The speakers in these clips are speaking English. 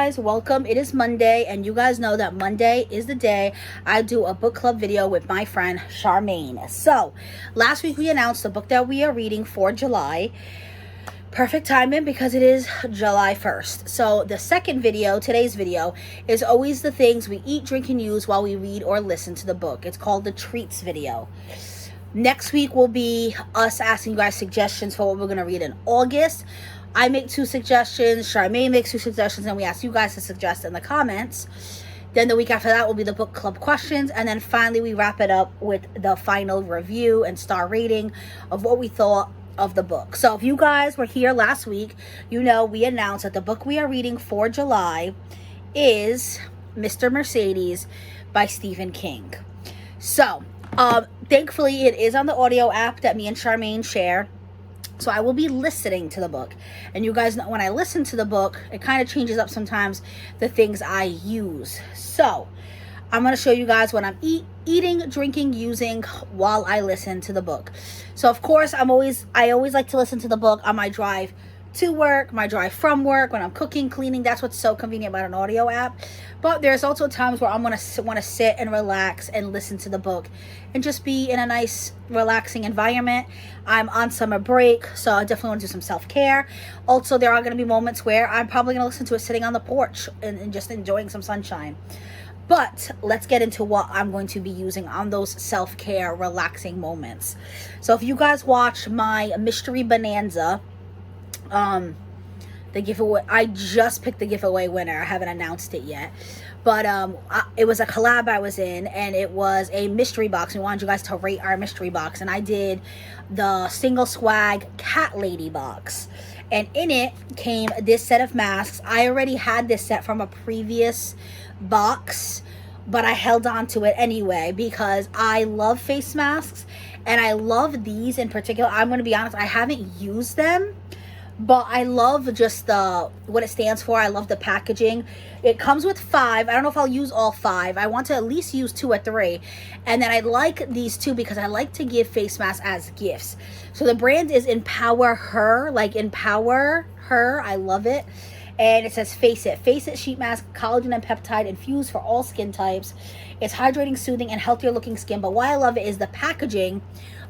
guys, welcome. It is Monday, and you guys know that Monday is the day I do a book club video with my friend Charmaine. So last week we announced the book that we are reading for July. Perfect timing because it is July 1st. So the second video, today's video, is always the things we eat, drink, and use while we read or listen to the book. It's called the treats video. Next week will be us asking you guys suggestions for what we're going to read in August. I make 2 suggestions, Charmaine makes 2 suggestions, and we ask you guys to suggest in the comments. Then the week after that will be the book club questions, and then finally we wrap it up with the final review and star rating of what we thought of the book. So if you guys were here last week, you know we announced that the book we are reading for July is Mr. Mercedes by Stephen King. So thankfully it is on the audio app that me and Charmaine share. So I will be listening to the book. And you guys know when I listen to the book, it kind of changes up sometimes the things I use. So I'm going to show you guys what I'm eating, drinking, using while I listen to the book. So of course, I always like to listen to the book on my drive to work, my drive from work, when I'm cooking, cleaning. That's what's so convenient about an audio app. But there's also times where I'm going to want to sit and relax and listen to the book and just be in a nice, relaxing environment. I'm on summer break, so I definitely want to do some self-care. Also, there are going to be moments where I'm probably going to listen to it sitting on the porch and just enjoying some sunshine. But let's get into what I'm going to be using on those self-care, relaxing moments. So if you guys watch my Mystery Bonanza, the giveaway, I just picked the giveaway winner. I haven't announced it yet, but it was a collab I was in, and it was a mystery box. We wanted you guys to rate our mystery box, and I did the single swag cat lady box, and in it came this set of masks. I already had this set from a previous box, but I held on to it anyway because I love face masks, and I love these in particular. I'm going to be honest, I haven't used them, but I love just what it stands for. I love the packaging. It comes with 5. I don't know if I'll use all 5. I want to at least use 2 or 3. And then I like these 2 because I like to give face masks as gifts. So the brand is Empower Her, like Empower Her. I love it. And it says Face It. Face It sheet mask, collagen and peptide infused for all skin types. It's hydrating, soothing, and healthier looking skin. But why I love it is the packaging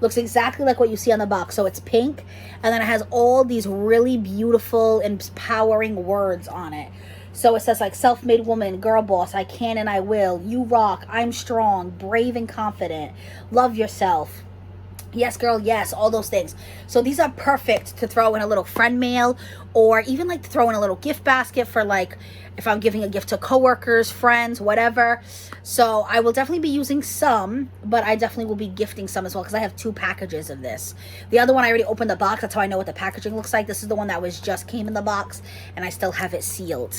looks exactly like what you see on the box. So it's pink, and then it has all these really beautiful and empowering words on it. So it says like self-made woman, girl boss, I can and I will, you rock, I'm strong, brave and confident, love yourself. Yes, girl, yes, all those things. So these are perfect to throw in a little friend mail, or even like to throw in a little gift basket for like if I'm giving a gift to coworkers, friends, whatever. So I will definitely be using some, but I definitely will be gifting some as well because I have 2 packages of this. The other one I already opened the box. That's how I know what the packaging looks like. This is the one that was just came in the box, and I still have it sealed.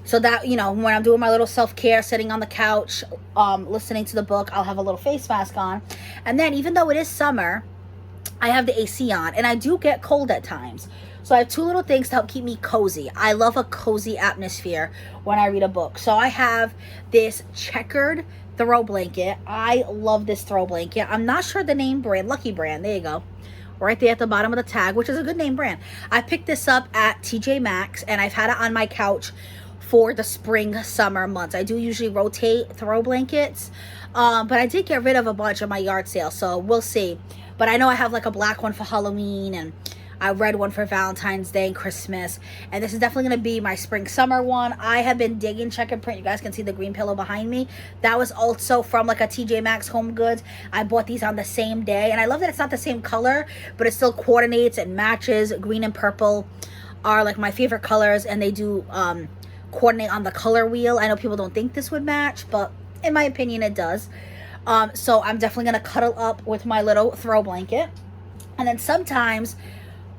So that, you know, when I'm doing my little self-care, sitting on the couch, listening to the book, I'll have a little face mask on. And then even though it is summer, I have the AC on, and I do get cold at times. So I have 2 little things to help keep me cozy. I love a cozy atmosphere when I read a book. So I have this checkered throw blanket. I love this throw blanket. I'm not sure the name brand, Lucky Brand. There you go. Right there at the bottom of the tag, which is a good name brand. I picked this up at TJ Maxx, and I've had it on my couch for the spring summer months. I do usually rotate throw blankets, but I did get rid of a bunch of my yard sale, so we'll see. But I know I have like a black one for Halloween, and I read one for Valentine's Day and Christmas, and this is definitely going to be my spring summer one. I have been digging checkered print. You guys can see the green pillow behind me. That was also from like a TJ Maxx Home Goods. I bought these on the same day, and I love that it's not the same color, but it still coordinates and matches. Green and purple are like my favorite colors, and they do coordinate on the color wheel. I know people don't think this would match, but in my opinion it does. So I'm definitely going to cuddle up with my little throw blanket. And then sometimes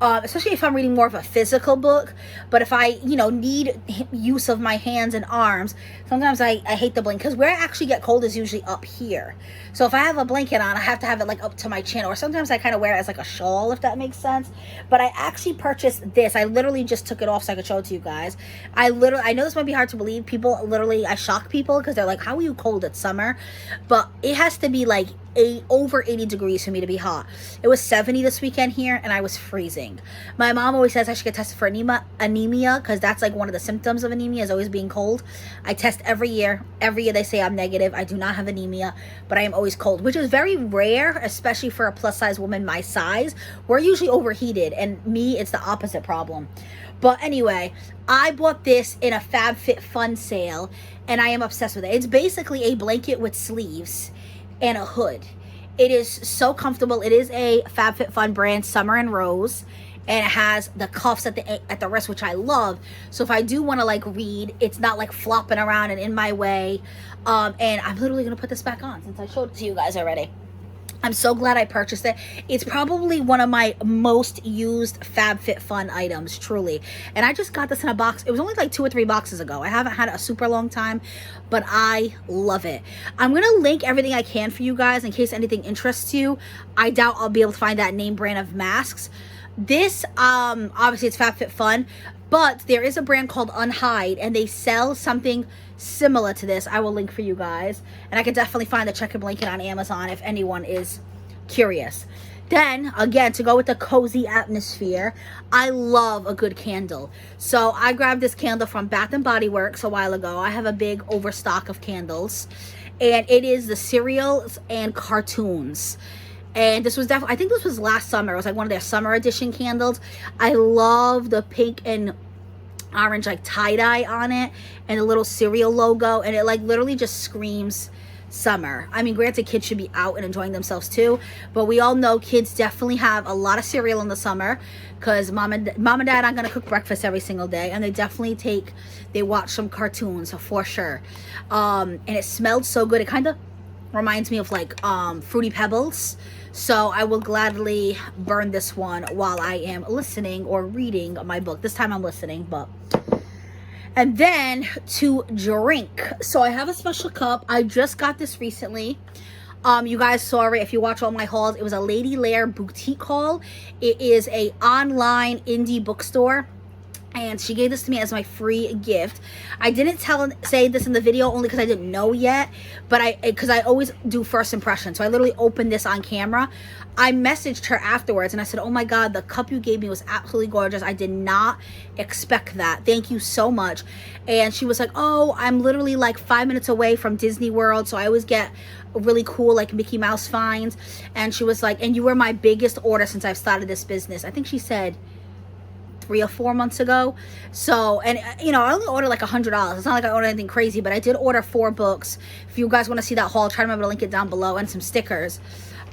especially if I'm reading more of a physical book. But if I, you know, need use of my hands and arms, sometimes I hate the blanket, because where I actually get cold is usually up here. So if I have a blanket on, I have to have it like up to my chin, or sometimes I kind of wear it as like a shawl, if that makes sense. But I actually purchased this. I literally just took it off so I could show it to you guys. I know this might be hard to believe. People literally, I shock people because they're like, how are you cold? It's summer. But it has to be like over 80 degrees for me to be hot. It was 70 this weekend here, and I was freezing. My mom always says I should get tested for anemia, because that's like one of the symptoms of anemia, is always being cold. I test every year. Every year they say I'm negative. I do not have anemia, but I am always cold, which is very rare, especially for a plus size woman my size. We're usually overheated, and me, it's the opposite problem. But anyway, I bought this in a FabFitFun sale, and I am obsessed with it. It's basically a blanket with sleeves and a hood. It is so comfortable. It is a FabFitFun brand, Summer and Rose, and it has the cuffs at the wrist, which I love. So if I do want to like read, it's not like flopping around and in my way. And I'm literally gonna put this back on since I showed it to you guys already. I'm so glad I purchased it. It's probably one of my most used FabFitFun items, truly. And I just got this in a box. It was only like 2 or 3 boxes ago. I haven't had it a super long time, but I love it. I'm going to link everything I can for you guys in case anything interests you. I doubt I'll be able to find that name brand of masks. This, obviously it's FabFitFun, but there is a brand called Unhide, and they sell something similar to this. I will link for you guys, and I can definitely find the checker blanket on Amazon if anyone is curious. Then again, to go with the cozy atmosphere, I love a good candle. So I grabbed this candle from Bath and Body Works a while ago. I have a big overstock of candles, and it is the cereals and cartoons. And this was definitely, I think this was last summer. It was like one of their summer edition candles. I love the pink and orange like tie-dye on it, and the little cereal logo, and it like literally just screams summer. I mean, granted, kids should be out and enjoying themselves too, but we all know kids definitely have a lot of cereal in the summer, because mom and dad aren't gonna cook breakfast every single day, and they watch some cartoons for sure. And it smelled so good. It kind of reminds me of like Fruity Pebbles. So I will gladly burn this one while I am listening or reading my book. This time I'm listening, but. And then to drink. So I have a special cup. I just got this recently. You guys saw it if you watch all my hauls. It was a Lady Lair boutique haul. It is a online indie bookstore, and she gave this to me as my free gift. I didn't say this in the video only because I didn't know yet, but because I always do first impression. So I literally opened this on camera. I messaged her afterwards and I said, oh my God, the cup you gave me was absolutely gorgeous. I did not expect that. Thank you so much. And she was like, oh, I'm literally like 5 minutes away from Disney World, so I always get really cool like Mickey Mouse finds. And she was like, and you were my biggest order since I've started this business. I think she said 3 or 4 months ago. So, and you know, I only ordered like $100. It's not like I ordered anything crazy, but I did order 4 books. If you guys want to see that haul, try to remember to link it down below, and some stickers.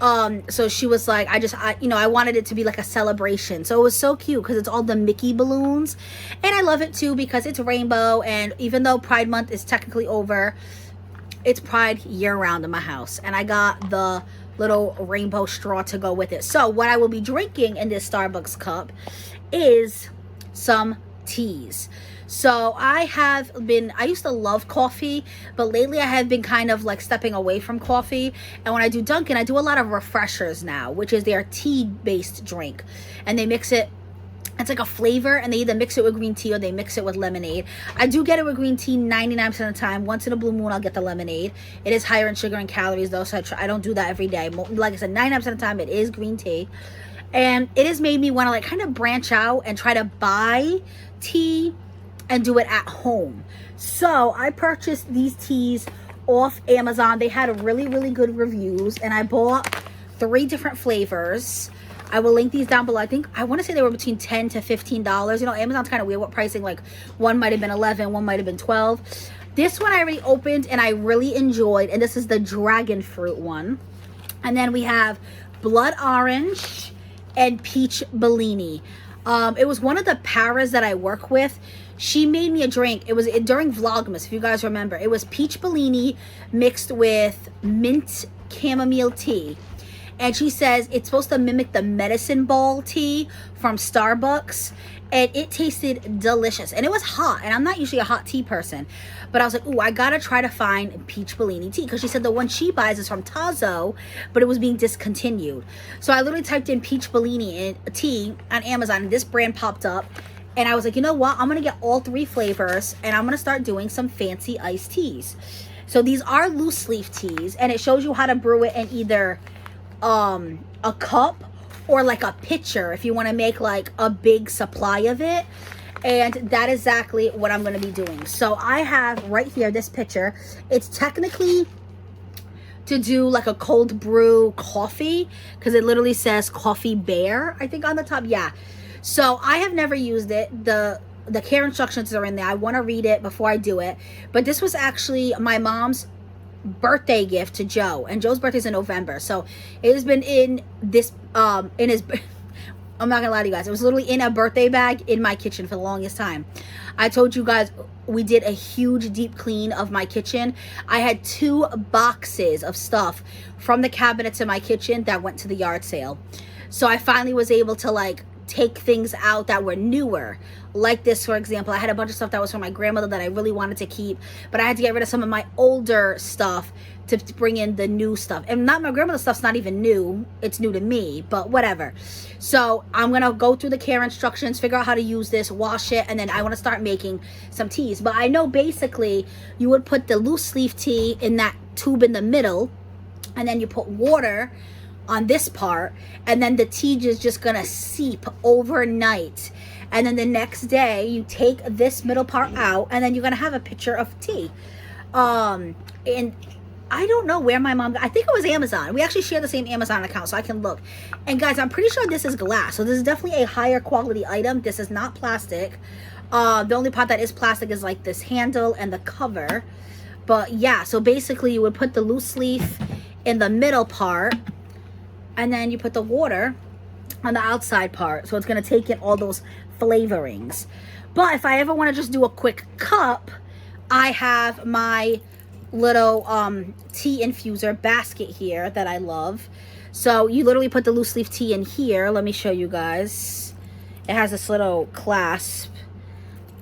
So she was like, I wanted it to be like a celebration. So it was so cute because it's all the Mickey balloons, and I love it too because it's rainbow. And even though Pride Month is technically over, it's Pride year round in my house, and I got the little rainbow straw to go with it. So what I will be drinking in this Starbucks cup is some teas. So I used to love coffee, but lately I have been kind of like stepping away from coffee. And when I do Dunkin', I do a lot of refreshers now, which is their tea-based drink. And they mix it, it's like a flavor, and they either mix it with green tea or they mix it with lemonade. I do get it with green tea 99% of the time. Once in a blue moon, I'll get the lemonade. It is higher in sugar and calories though, so I don't do that every day. Like I said, 99% of the time it is green tea. And it has made me want to like kind of branch out and try to buy tea and do it at home. So I purchased these teas off Amazon. They had really, really good reviews, and I bought 3 different flavors. I will link these down below. I want to say they were between $10 to $15. You know, Amazon's kind of weird what pricing, like one might have been $11, one might have been $12. This one I already opened and I really enjoyed, and this is the dragon fruit one. And then we have blood orange and peach Bellini. It was one of the paras that I work with. She made me a drink. It was during Vlogmas, if you guys remember. It was peach Bellini mixed with mint chamomile tea. And she says it's supposed to mimic the medicine ball tea from Starbucks. And it tasted delicious. And it was hot. And I'm not usually a hot tea person. But I was like, ooh, I gotta try to find peach Bellini tea. Because she said the one she buys is from Tazo, but it was being discontinued. So I literally typed in peach Bellini tea on Amazon, and this brand popped up. And I was like, you know what? I'm gonna get all 3 flavors, and I'm gonna start doing some fancy iced teas. So these are loose leaf teas, and it shows you how to brew it in either a cup or like a pitcher if you want to make like a big supply of it. And that is exactly what I'm going to be doing. So I have right here this pitcher. It's technically to do like a cold brew coffee, because it literally says Coffee Bear, I think, on the top. Yeah. So I have never used it. The care instructions are in there. I want to read it before I do it. But this was actually my mom's birthday gift to Joe, and Joe's birthday is in November. So it has been in this in his I'm not gonna lie to you guys, it was literally in a birthday bag in my kitchen for the longest time. I told you guys we did a huge deep clean of my kitchen. I had 2 boxes of stuff from the cabinets in my kitchen that went to the yard sale. So I finally was able to like take things out that were newer, like this, for example. I had a bunch of stuff that was from my grandmother that I really wanted to keep, but I had to get rid of some of my older stuff to bring in the new stuff. And not my grandmother's stuff's not even new, it's new to me, but whatever. So I'm gonna go through the care instructions, figure out how to use this, wash it, and then I want to start making some teas. But I know basically you would put the loose leaf tea in that tube in the middle, and then you put water on this part, and then the tea is just gonna seep overnight, and then the next day you take this middle part out, and then you're gonna have a pitcher of tea. And I don't know where my mom got, I think it was Amazon. We actually share the same Amazon account, so I can look. And guys, I'm pretty sure this is glass, so this is definitely a higher quality item. This is not plastic. The only part that is plastic is like this handle and the cover. But yeah, so basically you would put the loose leaf in the middle part, and then you put the water on the outside part. So it's going to take in all those flavorings. But if I ever want to just do a quick cup, I have my little tea infuser basket here that I love. So you literally put the loose leaf tea in here. Let me show you guys. It has this little clasp.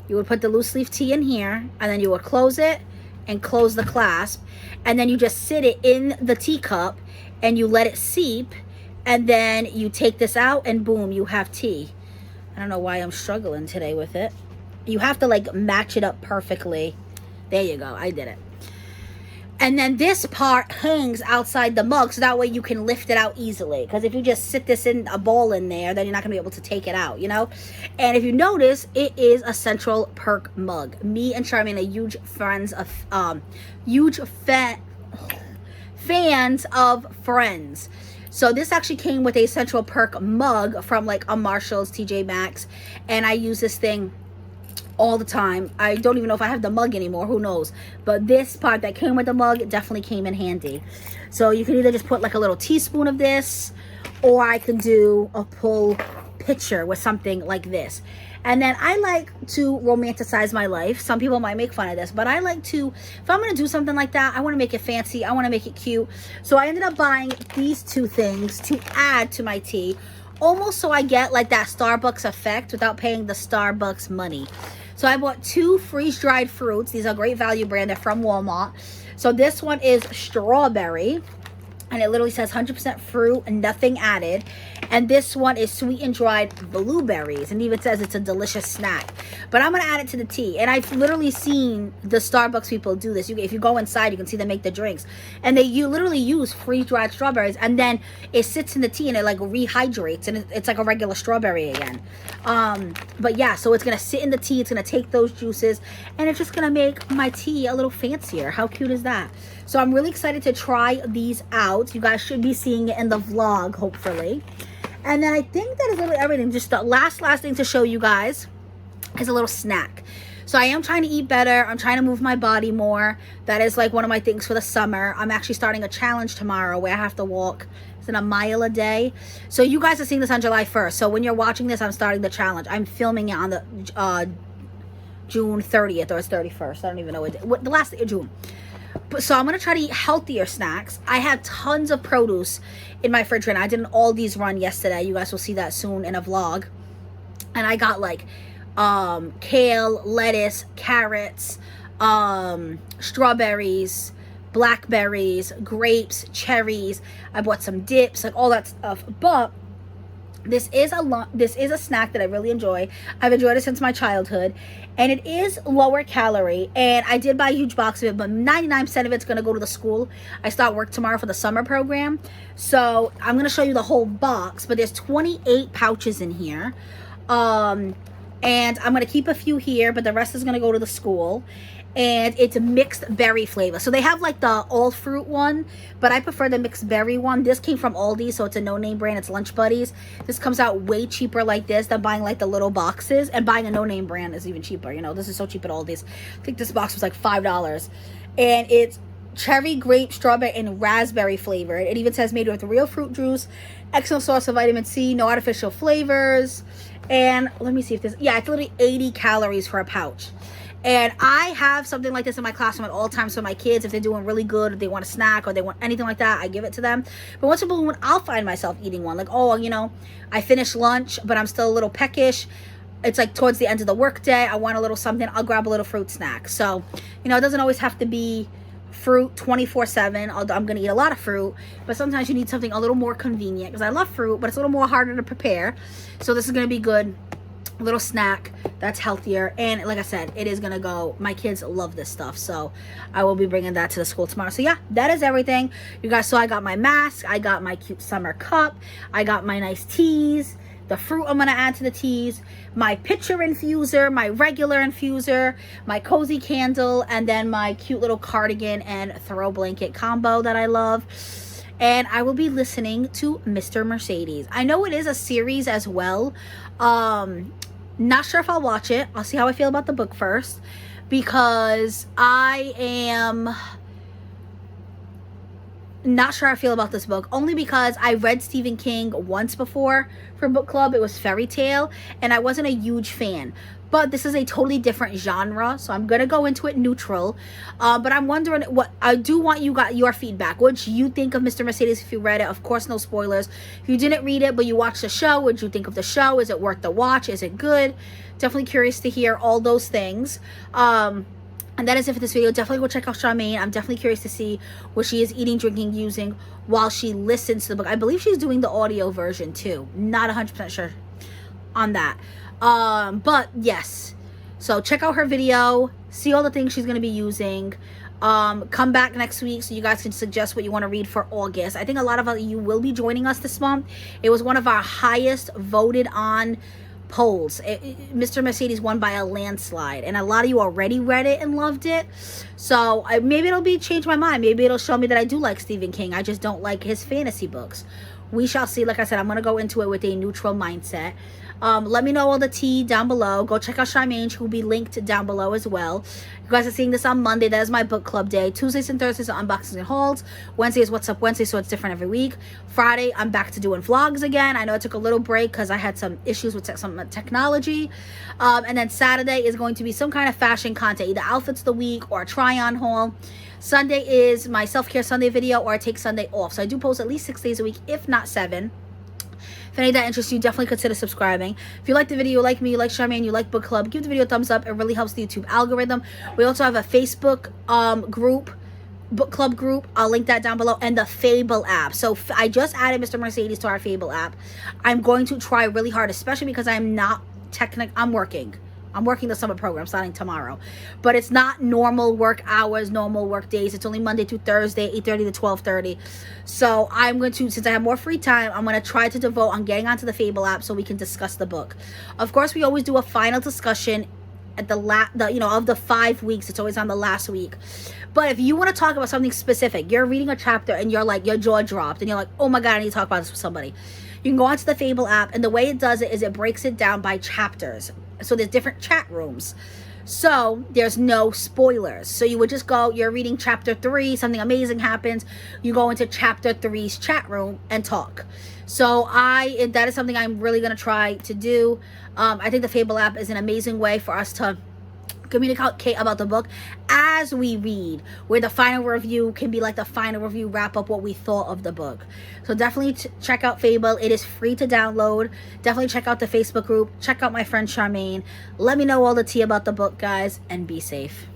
You would put the loose leaf tea in here, and then you would close it and close the clasp. And then you just sit it in the teacup and you let it seep. And then you take this out and boom, you have tea. I don't know why I'm struggling today with it. You have to like match it up perfectly. There you go, I did it. And then this part hangs outside the mug, so that way you can lift it out easily. Because if you just sit this in a bowl in there, then you're not going to be able to take it out, you know? And if you notice, it is a Central Perk mug. Me and Charmaine are huge fans of Friends. So this actually came with a Central Perk mug from like a Marshall's, TJ Maxx. And I use this thing all the time. I don't even know if I have the mug anymore, who knows. But this part that came with the mug definitely came in handy. So you can either just put like a little teaspoon of this, or I can do a full pitcher with something like this. And then I like to romanticize my life. Some people might make fun of this, but I like to, if I'm going to do something like that, I want to make it fancy. I want to make it cute. So I ended up buying these 2 things to add to my tea, almost so I get like that Starbucks effect without paying the Starbucks money. So I bought 2 freeze-dried fruits. These are Great Value brand. They're from Walmart. So this one is strawberry, and it literally says 100% fruit and nothing added. And this one is sweet and dried blueberries, and even says it's a delicious snack. But I'm going to add it to the tea. And I've literally seen the Starbucks people do this. If you go inside, you can see them make the drinks. And you literally use freeze-dried strawberries, and then it sits in the tea and it like rehydrates, and it's like a regular strawberry again. But yeah, so it's going to sit in the tea. It's going to take those juices, and it's just going to make my tea a little fancier. How cute is that? So I'm really excited to try these out. You guys should be seeing it in the vlog, hopefully. And then I think that is literally everything. Just the last thing to show you guys is a little snack. So I am trying to eat better. I'm trying to move my body more. That is like one of my things for the summer. I'm actually starting a challenge tomorrow where I have to walk a mile a day. So you guys are seeing this on July 1st. So when you're watching this, I'm starting the challenge. I'm filming it on the June 30th or it's 31st. I don't even know what the last day of June. So I'm going to try to eat healthier snacks. I have tons of produce in my fridge right now. I did an Aldi's run yesterday. You guys will see that soon in a vlog. And I got like kale, lettuce, carrots, strawberries, blackberries, grapes, cherries. I bought some dips, like all that stuff. But This is a snack that I really enjoy. I've enjoyed it since my childhood, and it is lower calorie. And I did buy a huge box of it, but 99% of it's gonna go to the school. I start work tomorrow for the summer program, so I'm gonna show you the whole box. But there's 28 pouches in here, and I'm gonna keep a few here, but the rest is gonna go to the school. And it's a mixed berry flavor. So they have like the all fruit one, but I prefer the mixed berry one. This came from Aldi, so it's a no-name brand. It's Lunch Buddies. This comes out way cheaper like this than buying like the little boxes. And buying a no-name brand is even cheaper. You know, this is so cheap at Aldi's. I think this box was like $5. And it's cherry, grape, strawberry, and raspberry flavored. It even says made with real fruit juice, excellent source of vitamin C, no artificial flavors. And let me see if this, yeah, it's literally 80 calories for a pouch. And I have something like this in my classroom at all times for my kids. If they're doing really good, or they want a snack, or they want anything like that, I give it to them. But once in a blue moon, I'll find myself eating one. Like, oh, you know, I finished lunch, but I'm still a little peckish. It's like towards the end of the work day. I want a little something. I'll grab a little fruit snack. So, you know, it doesn't always have to be fruit 24/7. I'm going to eat a lot of fruit. But sometimes you need something a little more convenient. Because I love fruit, but it's a little more harder to prepare. So this is going to be good. Little snack that's healthier, and like I said, it is gonna go, my kids love this stuff, so I will be bringing that to the school tomorrow. So yeah, that is everything, you guys. So I got my mask, I got my cute summer cup, I got my nice teas, the fruit I'm gonna add to the teas, my pitcher infuser, my regular infuser, my cozy candle, and then my cute little cardigan and throw blanket combo that I love. And I will be listening to Mr. Mercedes. I know it is a series as well. Not sure if I'll watch it. I'll see how I feel about the book first, because I am not sure how I feel about this book, only because I read Stephen King once before for book club. It was Fairy Tale, and I wasn't a huge fan. But this is a totally different genre, so I'm gonna go into it neutral. But I'm wondering, what I do want you got your feedback. What did you think of Mr. Mercedes if you read it? Of course, no spoilers. If you didn't read it but you watched the show, what did you think of the show? Is it worth the watch? Is it good? Definitely curious to hear all those things. And that is it for this video. Definitely go check out Charmaine. I'm definitely curious to see what she is eating, drinking, using while she listens to the book. I believe she's doing the audio version too. Not 100% sure on that. But yes, so check out her video, see all the things she's going to be using. Come back next week so you guys can suggest what you want to read for August. I think a lot of you will be joining us this month. It was one of our highest voted on polls. Mr. Mercedes won by a landslide, and a lot of you already read it and loved it. So maybe it'll change my mind. Maybe it'll show me that I do like Stephen King. I just don't like his fantasy books. We shall see. Like I said, I'm going to go into it with a neutral mindset. Let me know all the tea down below. Go check out Charmaine. She will be linked down below as well. You guys are seeing this on Monday. That is my book club day. Tuesdays and Thursdays are unboxings and hauls. Wednesday is What's Up Wednesday, so it's different every week. Friday, I'm back to doing vlogs again. I know I took a little break because I had some issues with some technology. And then Saturday is going to be some kind of fashion content, either outfits of the week or a try-on haul. Sunday is my self-care Sunday video, or I take Sunday off. So I do post at least 6 days a week, if not 7. If any of that interests you, definitely consider subscribing. If you like the video, you like me, you like Charmaine, you like book club, give the video a thumbs up. It really helps the YouTube algorithm. We also have a Facebook group, book club group. I'll link that down below, and the Fable app. So I just added Mr. Mercedes to our Fable app. I'm going to try really hard, especially because I'm not I'm working the summer program starting tomorrow, but it's not normal work hours, normal work days. It's only Monday through Thursday, 8:30 to 12:30. So I'm going to, since I have more free time, I'm going to try to devote on getting onto the Fable app so we can discuss the book. Of course, we always do a final discussion at of the 5 weeks. It's always on the last week. But if you want to talk about something specific, you're reading a chapter and you're like, your jaw dropped and you're like, oh my God, I need to talk about this with somebody. You can go onto the Fable app, and the way it does it is it breaks it down by chapters. So there's different chat rooms. So there's no spoilers. So you would just go, you're reading chapter 3, something amazing happens. You go into chapter 3's chat room and talk. So that is something I'm really going to try to do. I think the Fable app is an amazing way for us to communicate about the book as we read, where the final review can be like the final review, wrap up what we thought of the book. So definitely check out Fable. It is free to download. Definitely check out the Facebook group. Check out my friend Charmaine. Let me know all the tea about the book, guys, and be safe.